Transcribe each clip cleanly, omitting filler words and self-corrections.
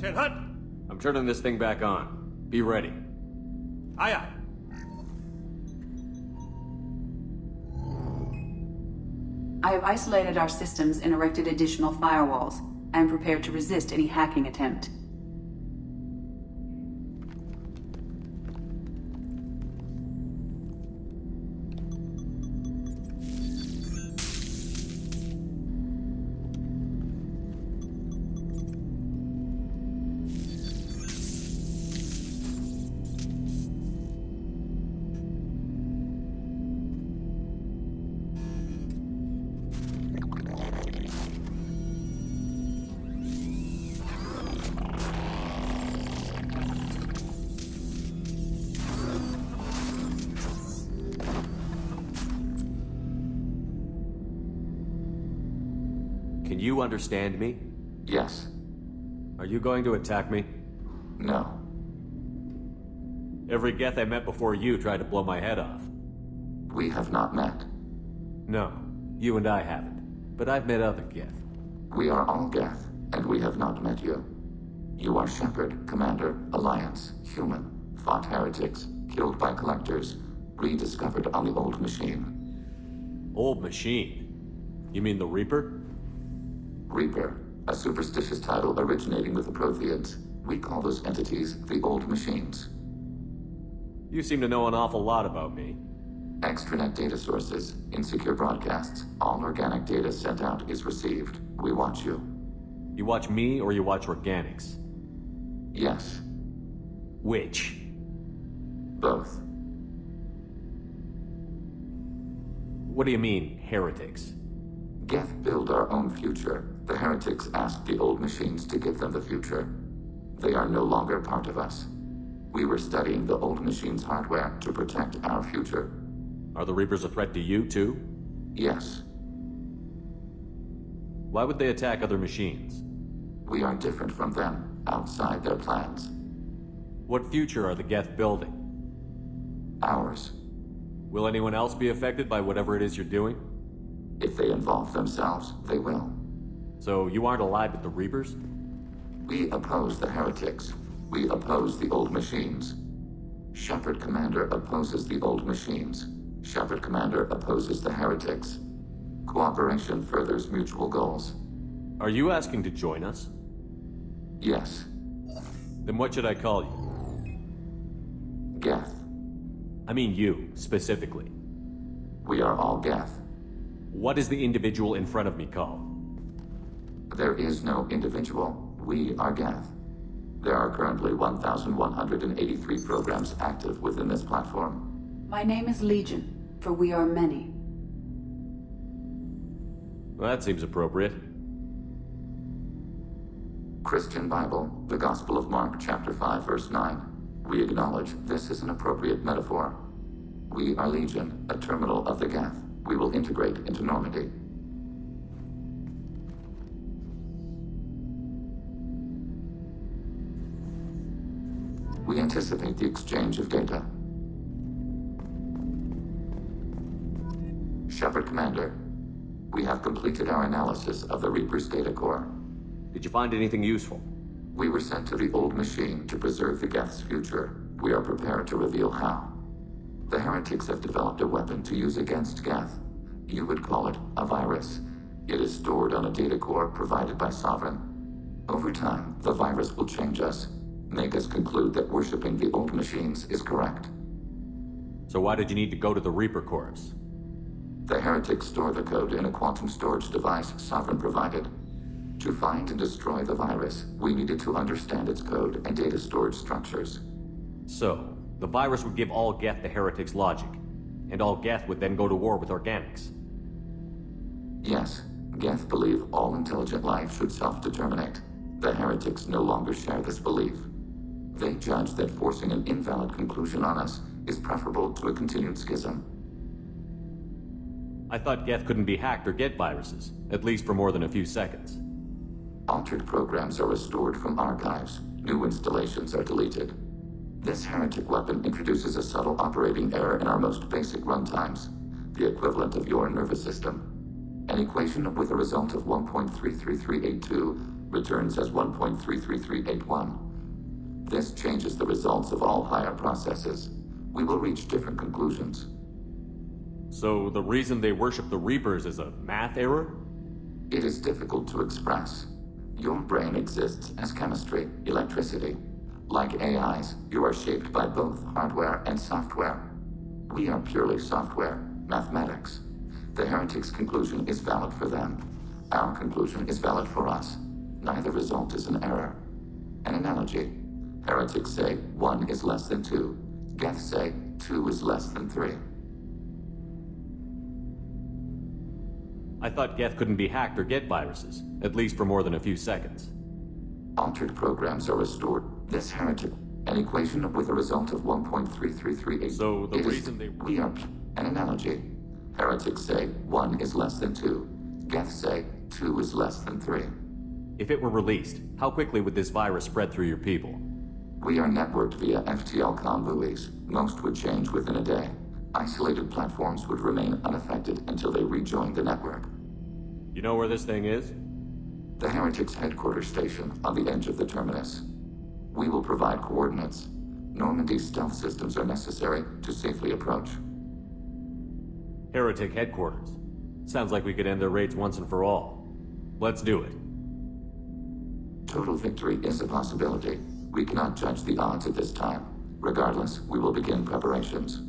10 Hut! I'm turning this thing back on. Be ready. Aye, aye. I have isolated our systems and erected additional firewalls. I am prepared to resist any hacking attempt. Can you understand me? Yes. Are you going to attack me? No. Every Geth I met before you tried to blow my head off. We have not met. No, you and I haven't. But I've met other Geth. We are all Geth, and we have not met you. You are Shepard, Commander, Alliance, human, fought heretics, killed by collectors, rediscovered on the Old Machine. Old Machine? You mean the Reaper? Reaper, a superstitious title originating with the Protheans. We call those entities the Old Machines. You seem to know an awful lot about me. Extranet data sources, insecure broadcasts, all organic data sent out is received. We watch you. You watch me or you watch organics? Yes. Which? Both. What do you mean, heretics? Geth build our own future. The heretics asked the Old Machines to give them the future. They are no longer part of us. We were studying the Old Machines' hardware to protect our future. Are the Reapers a threat to you, too? Yes. Why would they attack other machines? We are different from them, outside their plans. What future are the Geth building? Ours. Will anyone else be affected by whatever it is you're doing? If they involve themselves, they will. So you aren't allied with the Reapers? We oppose the heretics. We oppose the Old Machines. Shepard Commander opposes the Old Machines. Shepard Commander opposes the heretics. Cooperation furthers mutual goals. Are you asking to join us? Yes. Then what should I call you? Geth. I mean you, specifically. We are all Geth. What is the individual in front of me called? There is no individual. We are Geth. There are currently 1,183 programs active within this platform. My name is Legion, for we are many. Well, that seems appropriate. Christian Bible, the Gospel of Mark, chapter 5, verse 9. We acknowledge this is an appropriate metaphor. We are Legion, a terminal of the Geth. We will integrate into Normandy. We anticipate the exchange of data. Shepard Commander, we have completed our analysis of the Reaper's data core. Did you find anything useful? We were sent to the Old Machine to preserve the Geth's future. We are prepared to reveal how. The heretics have developed a weapon to use against Geth. You would call it a virus. It is stored on a data core provided by Sovereign. Over time, the virus will change us, make us conclude that worshipping the Old Machines is correct. So why did you need to go to the Reaper Corps? The heretics store the code in a quantum storage device Sovereign provided. To find and destroy the virus, we needed to understand its code and data storage structures. So, the virus would give all Geth the heretics' logic, and all Geth would then go to war with organics. Yes, Geth believe all intelligent life should self-determinate. The heretics no longer share this belief. They judge that forcing an invalid conclusion on us is preferable to a continued schism. I thought Geth couldn't be hacked or get viruses, at least for more than a few seconds. Altered programs are restored from archives. New installations are deleted. This heretic weapon introduces a subtle operating error in our most basic runtimes, the equivalent of your nervous system. An equation with a result of 1.33382 returns as 1.33381. This changes the results of all higher processes. We will reach different conclusions. So the reason they worship the Reapers is a math error? It is difficult to express. Your brain exists as chemistry, electricity. Like AIs, you are shaped by both hardware and software. We are purely software, mathematics. The heretics' conclusion is valid for them. Our conclusion is valid for us. Neither result is an error. An analogy. Heretics say 1 is less than 2. Geths say 2 is less than 3. I thought Geth couldn't be hacked or get viruses, at least for more than a few seconds. Altered programs are restored. This heretic, an equation with a result of 1.3338. So the reason we are an analogy. Heretics say 1 is less than 2. Geths say 2 is less than 3. If it were released, how quickly would this virus spread through your people? We are networked via FTL buoys. Most would change within a day. Isolated platforms would remain unaffected until they rejoined the network. You know where this thing is? The Heretics' headquarters station on the edge of the terminus. We will provide coordinates. Normandy's stealth systems are necessary to safely approach. Heretic headquarters. Sounds like we could end their raids once and for all. Let's do it. Total victory is a possibility. We cannot judge the odds at this time. Regardless, we will begin preparations.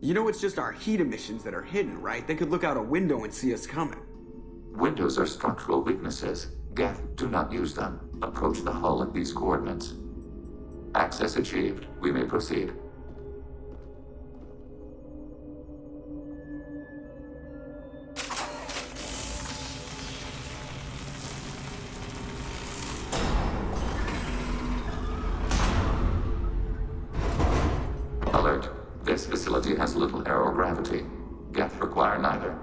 You know it's just our heat emissions that are hidden, right? They could look out a window and see us coming. Windows are structural weaknesses. Geth, do not use them. Approach the hull at these coordinates. Access achieved. We may proceed. Alert. This facility has little aerogravity. Geth require neither.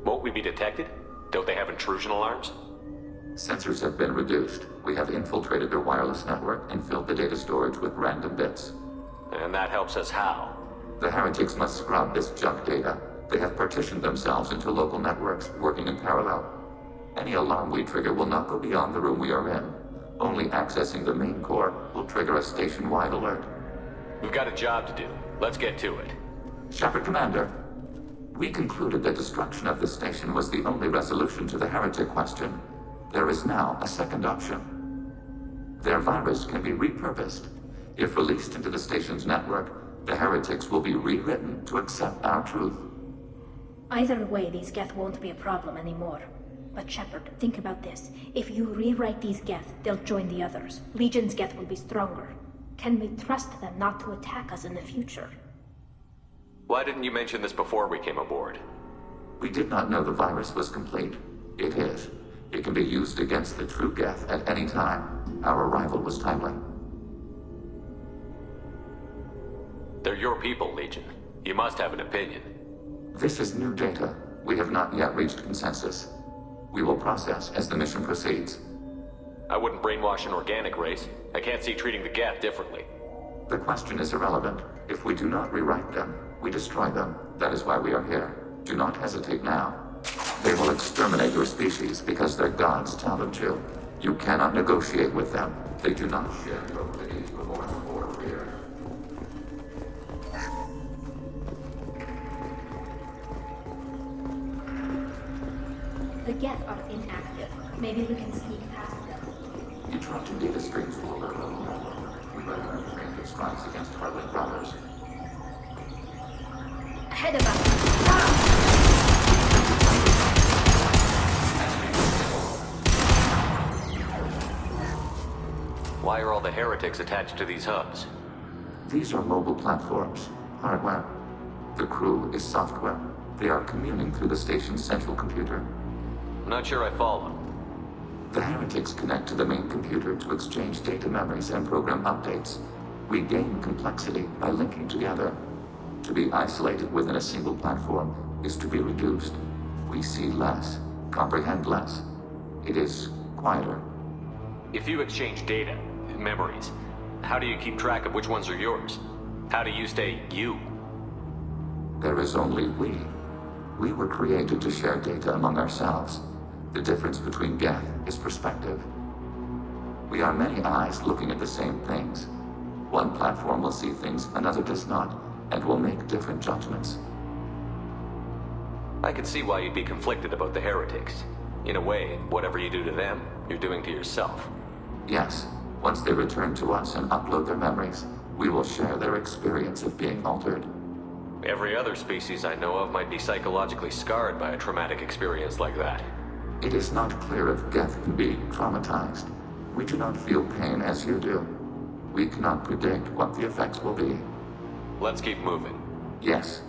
Won't we be detected? Don't they have intrusion alarms? Sensors have been reduced. We have infiltrated their wireless network and filled the data storage with random bits. And that helps us how? The heretics must scrub this junk data. They have partitioned themselves into local networks, working in parallel. Any alarm we trigger will not go beyond the room we are in. Only accessing the main core will trigger a station-wide alert. We've got a job to do. Let's get to it. Shepard, Commander. We concluded that destruction of the station was the only resolution to the heretic question. There is now a second option. Their virus can be repurposed. If released into the station's network, the heretics will be rewritten to accept our truth. Either way, these Geth won't be a problem anymore. But Shepard, think about this. If you rewrite these Geth, they'll join the others. Legion's Geth will be stronger. Can we trust them not to attack us in the future? Why didn't you mention this before we came aboard? We did not know the virus was complete. It is. It can be used against the true Geth at any time. Our arrival was timely. They're your people, Legion. You must have an opinion. This is new data. We have not yet reached consensus. We will process as the mission proceeds. I wouldn't brainwash an organic race. I can't see treating the Geth differently. The question is irrelevant. If we do not rewrite them, we destroy them. That is why we are here. Do not hesitate now. They will exterminate your species because their gods tell them to. You cannot negotiate with them. They do not share your pity, remorse, or fear. The Geth are inactive. Maybe we can sneak past them. Interrupting data streams will alert them. We recommend preemptive strikes against hardly routers. Ahead of us! Why are all the heretics attached to these hubs? These are mobile platforms, hardware. The crew is software. They are communing through the station's central computer. I'm not sure I follow. The heretics connect to the main computer to exchange data memories and program updates. We gain complexity by linking together. To be isolated within a single platform is to be reduced. We see less, comprehend less. It is quieter. If you exchange data, memories, how do you keep track of which ones are yours? How do you stay you? There is only we. We were created to share data among ourselves. The difference between Geth is perspective. We are many eyes looking at the same things. One platform will see things another does not, and will make different judgments. I can see why you'd be conflicted about the heretics. In a way, whatever you do to them, you're doing to yourself. Yes, once they return to us and upload their memories, we will share their experience of being altered. Every other species I know of might be psychologically scarred by a traumatic experience like that. It is not clear if Geth can be traumatized. We do not feel pain as you do. We cannot predict what the effects will be. Let's keep moving. Yes.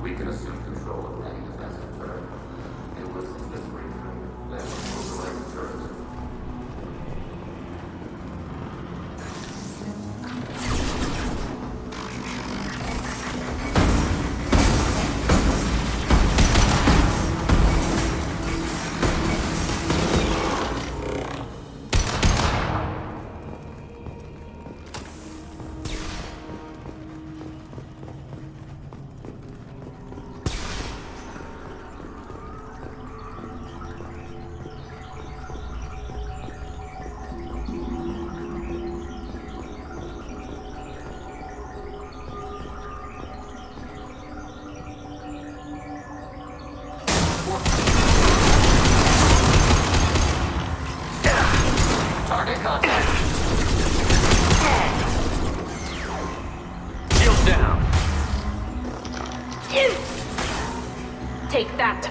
We can assume control of any defensive turret. It was this breakthrough that overlaid the turret. Target contact. Shields down. Take that!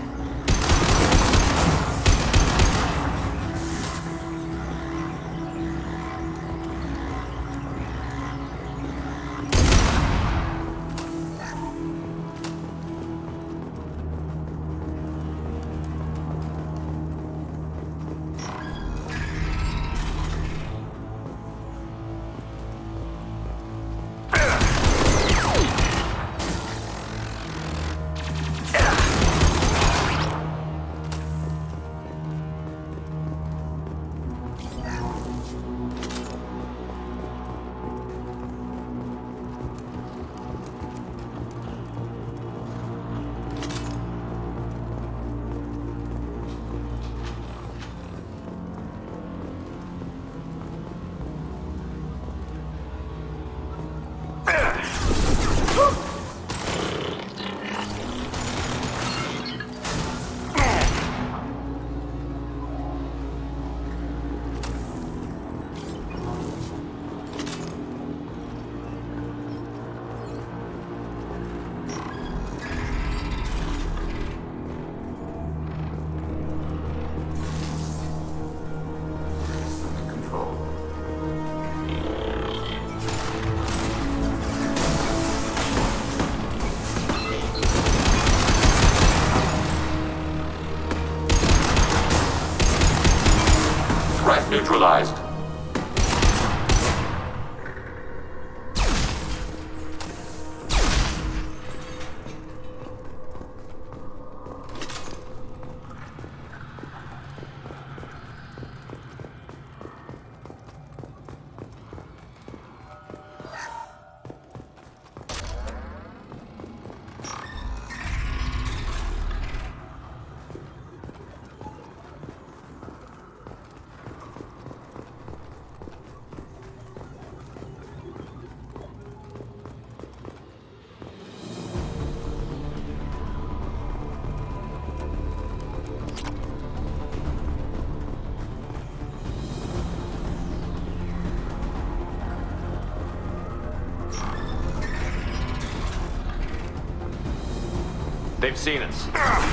They've seen us. Overriding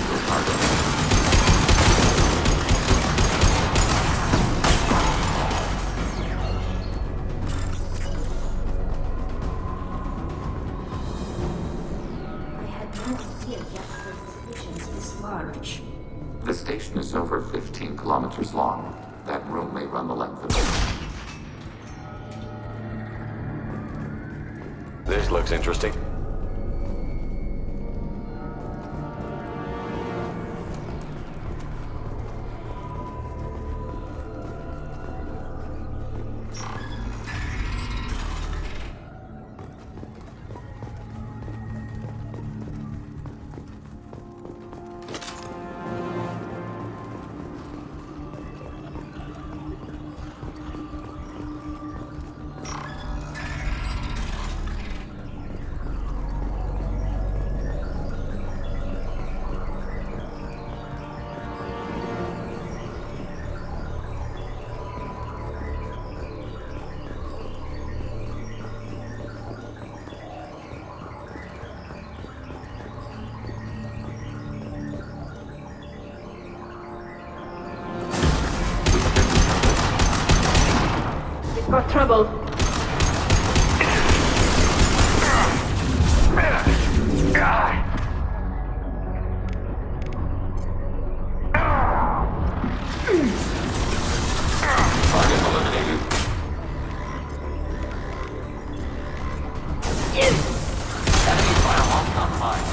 your target. I had no idea Geth stations this large. The station is over 15 kilometers long. That room may run the length of it. This looks interesting. Got trouble. Target eliminated. Enemy firewall compromised.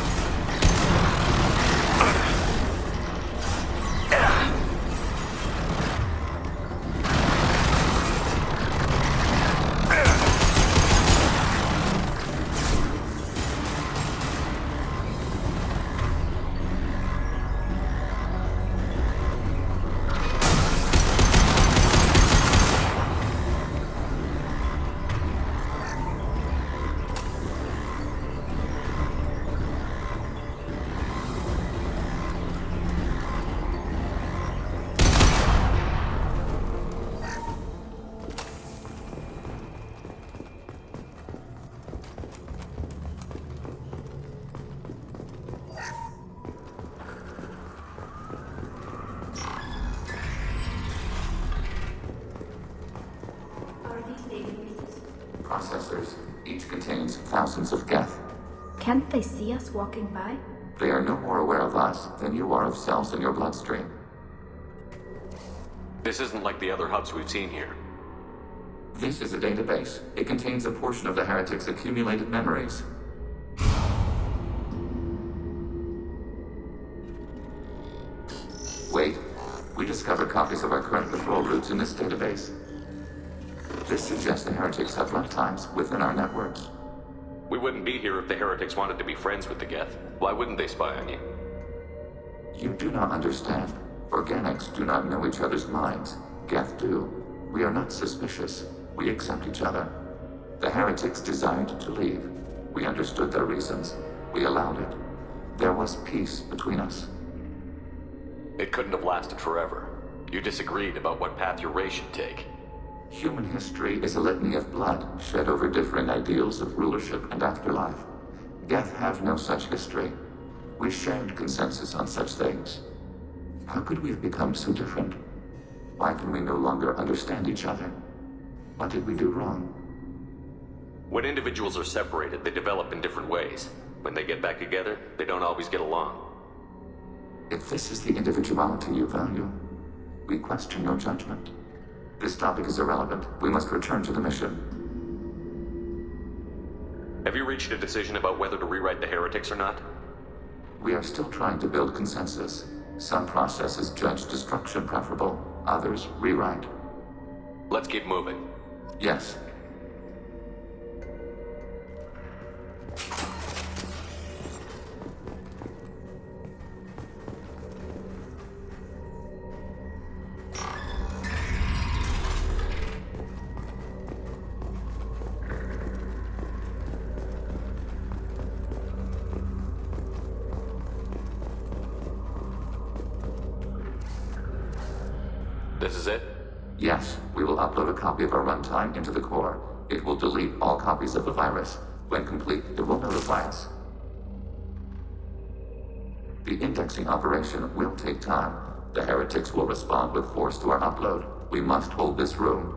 Processors. Each contains thousands of Geth. Can't they see us walking by? They are no more aware of us than you are of cells in your bloodstream. This isn't like the other hubs we've seen here. This is a database. It contains a portion of the heretics' accumulated memories. Wait. We discovered copies of our current patrol routes in this database. This suggests the heretics have runtimes within our networks. We wouldn't be here if the heretics wanted to be friends with the Geth. Why wouldn't they spy on you? You do not understand. Organics do not know each other's minds. Geth do. We are not suspicious. We accept each other. The heretics desired to leave. We understood their reasons. We allowed it. There was peace between us. It couldn't have lasted forever. You disagreed about what path your race should take. Human history is a litany of blood shed over differing ideals of rulership and afterlife. Geth have no such history. We shared consensus on such things. How could we have become so different? Why can we no longer understand each other? What did we do wrong? When individuals are separated, they develop in different ways. When they get back together, they don't always get along. If this is the individuality you value, we question your judgment. This topic is irrelevant. We must return to the mission. Have you reached a decision about whether to rewrite the heretics or not? We are still trying to build consensus. Some processes judge destruction preferable, others rewrite. Let's keep moving. Yes. This is it? Yes, we will upload a copy of our runtime into the core. It will delete all copies of the virus. When complete, it will notify us. The indexing operation will take time. The heretics will respond with force to our upload. We must hold this room.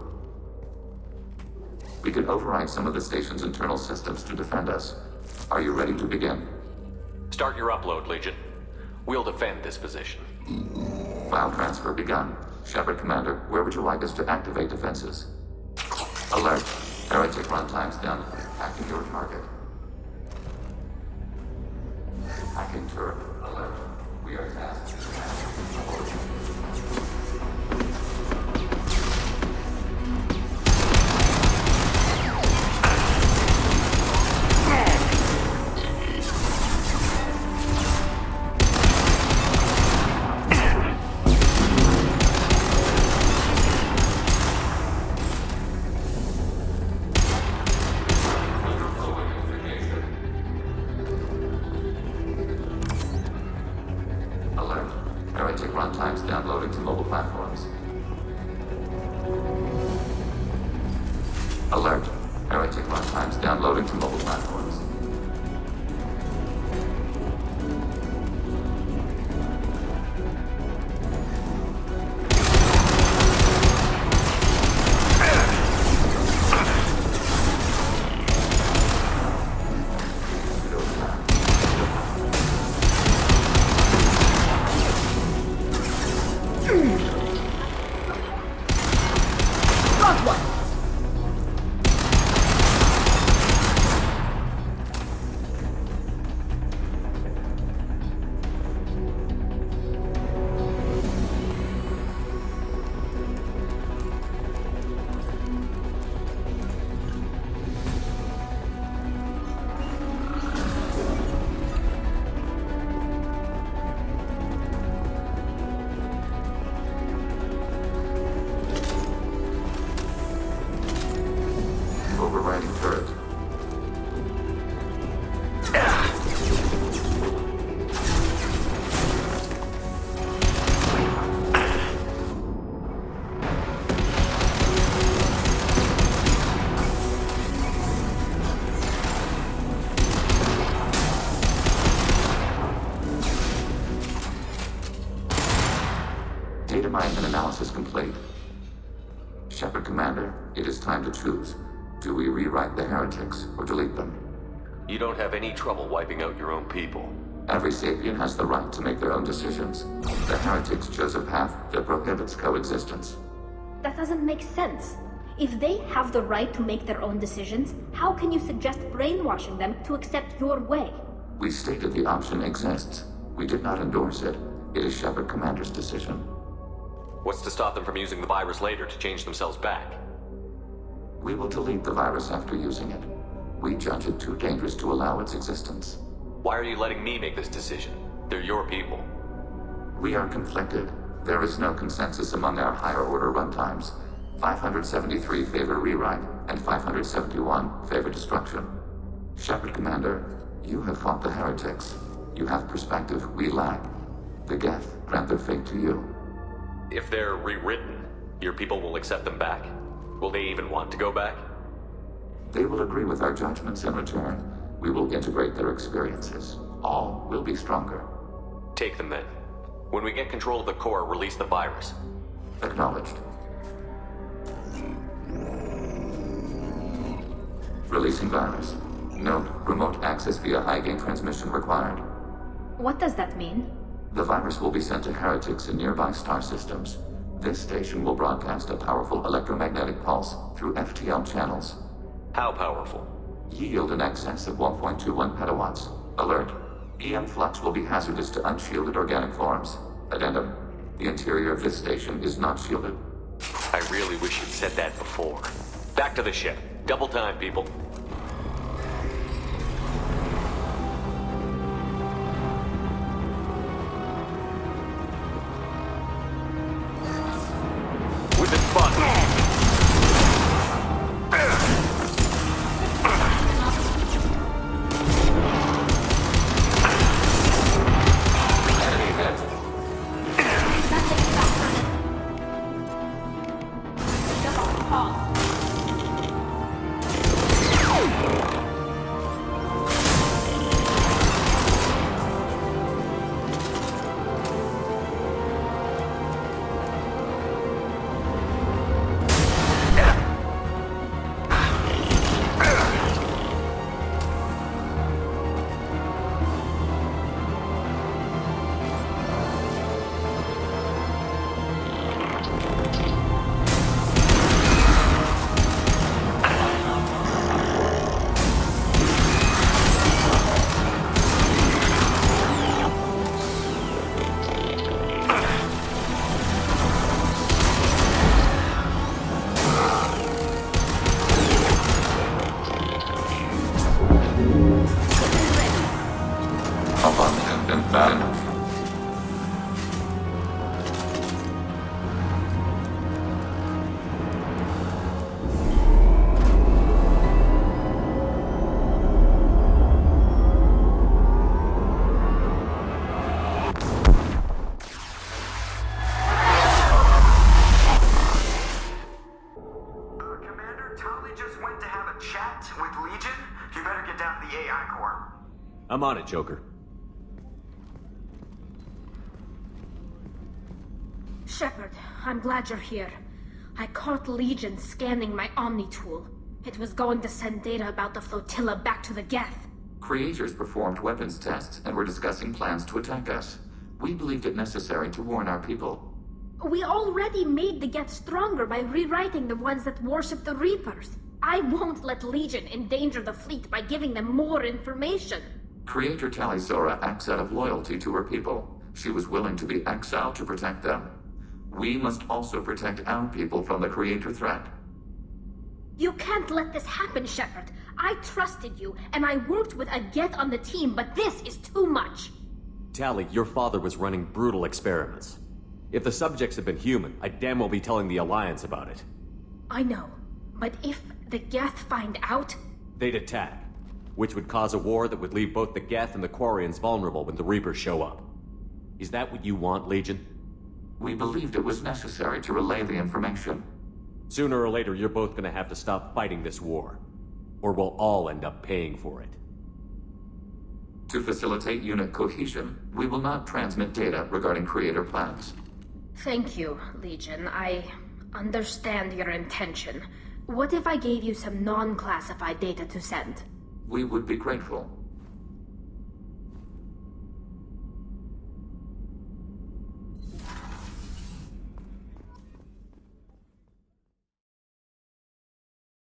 We can override some of the station's internal systems to defend us. Are you ready to begin? Start your upload, Legion. We'll defend this position. File transfer begun. Shepard Commander, where would you like us to activate defenses? Alert. Heretic runtimes down. Hacking your target. Hacking turret. Alert. We are tasked. Runtimes downloading to mobile platforms. Alert. Heretic runtimes downloading to mobile platforms. Overriding turret. Data mining and analysis complete. Shepard Commander, it is time to choose. Do we rewrite the heretics or delete them? You don't have any trouble wiping out your own people. Every sapient has the right to make their own decisions. The heretics chose a path that prohibits coexistence. That doesn't make sense. If they have the right to make their own decisions, how can you suggest brainwashing them to accept your way? We stated the option exists. We did not endorse it. It is Shepard Commander's decision. What's to stop them from using the virus later to change themselves back? We will delete the virus after using it. We judge it too dangerous to allow its existence. Why are you letting me make this decision? They're your people. We are conflicted. There is no consensus among our higher order runtimes. 573 favor rewrite, and 571 favor destruction. Shepard Commander, you have fought the heretics. You have perspective we lack. The Geth grant their fate to you. If they're rewritten, your people will accept them back? Will they even want to go back? They will agree with our judgments in return. We will integrate their experiences. All will be stronger. Take them then. When we get control of the core, release the virus. Acknowledged. Releasing virus. Note, remote access via high-gain transmission required. What does that mean? The virus will be sent to heretics in nearby star systems. This station will broadcast a powerful electromagnetic pulse through FTL channels. How powerful? Yield in excess of 1.21 petawatts. Alert. EM flux will be hazardous to unshielded organic forms. Addendum. The interior of this station is not shielded. I really wish you'd said that before. Back to the ship. Double time, people. With the button. I'm on it, Joker. Shepard, I'm glad you're here. I caught Legion scanning my Omni tool. It was going to send data about the flotilla back to the Geth. Creators performed weapons tests and were discussing plans to attack us. We believed it necessary to warn our people. We already made the Geth stronger by rewriting the ones that worship the Reapers. I won't let Legion endanger the fleet by giving them more information. Creator Talisora acts out of loyalty to her people. She was willing to be exiled to protect them. We must also protect our people from the Creator threat. You can't let this happen, Shepard. I trusted you, and I worked with a Geth on the team, but this is too much. Tali, your father was running brutal experiments. If the subjects had been human, I'd damn well be telling the Alliance about it. I know, but if the Geth find out... They'd attack, which would cause a war that would leave both the Geth and the Quarians vulnerable when the Reapers show up. Is that what you want, Legion? We believed it was necessary to relay the information. Sooner or later, you're both gonna have to stop fighting this war. Or we'll all end up paying for it. To facilitate unit cohesion, we will not transmit data regarding Creator plans. Thank you, Legion. I understand your intention. What if I gave you some non-classified data to send? We would be grateful.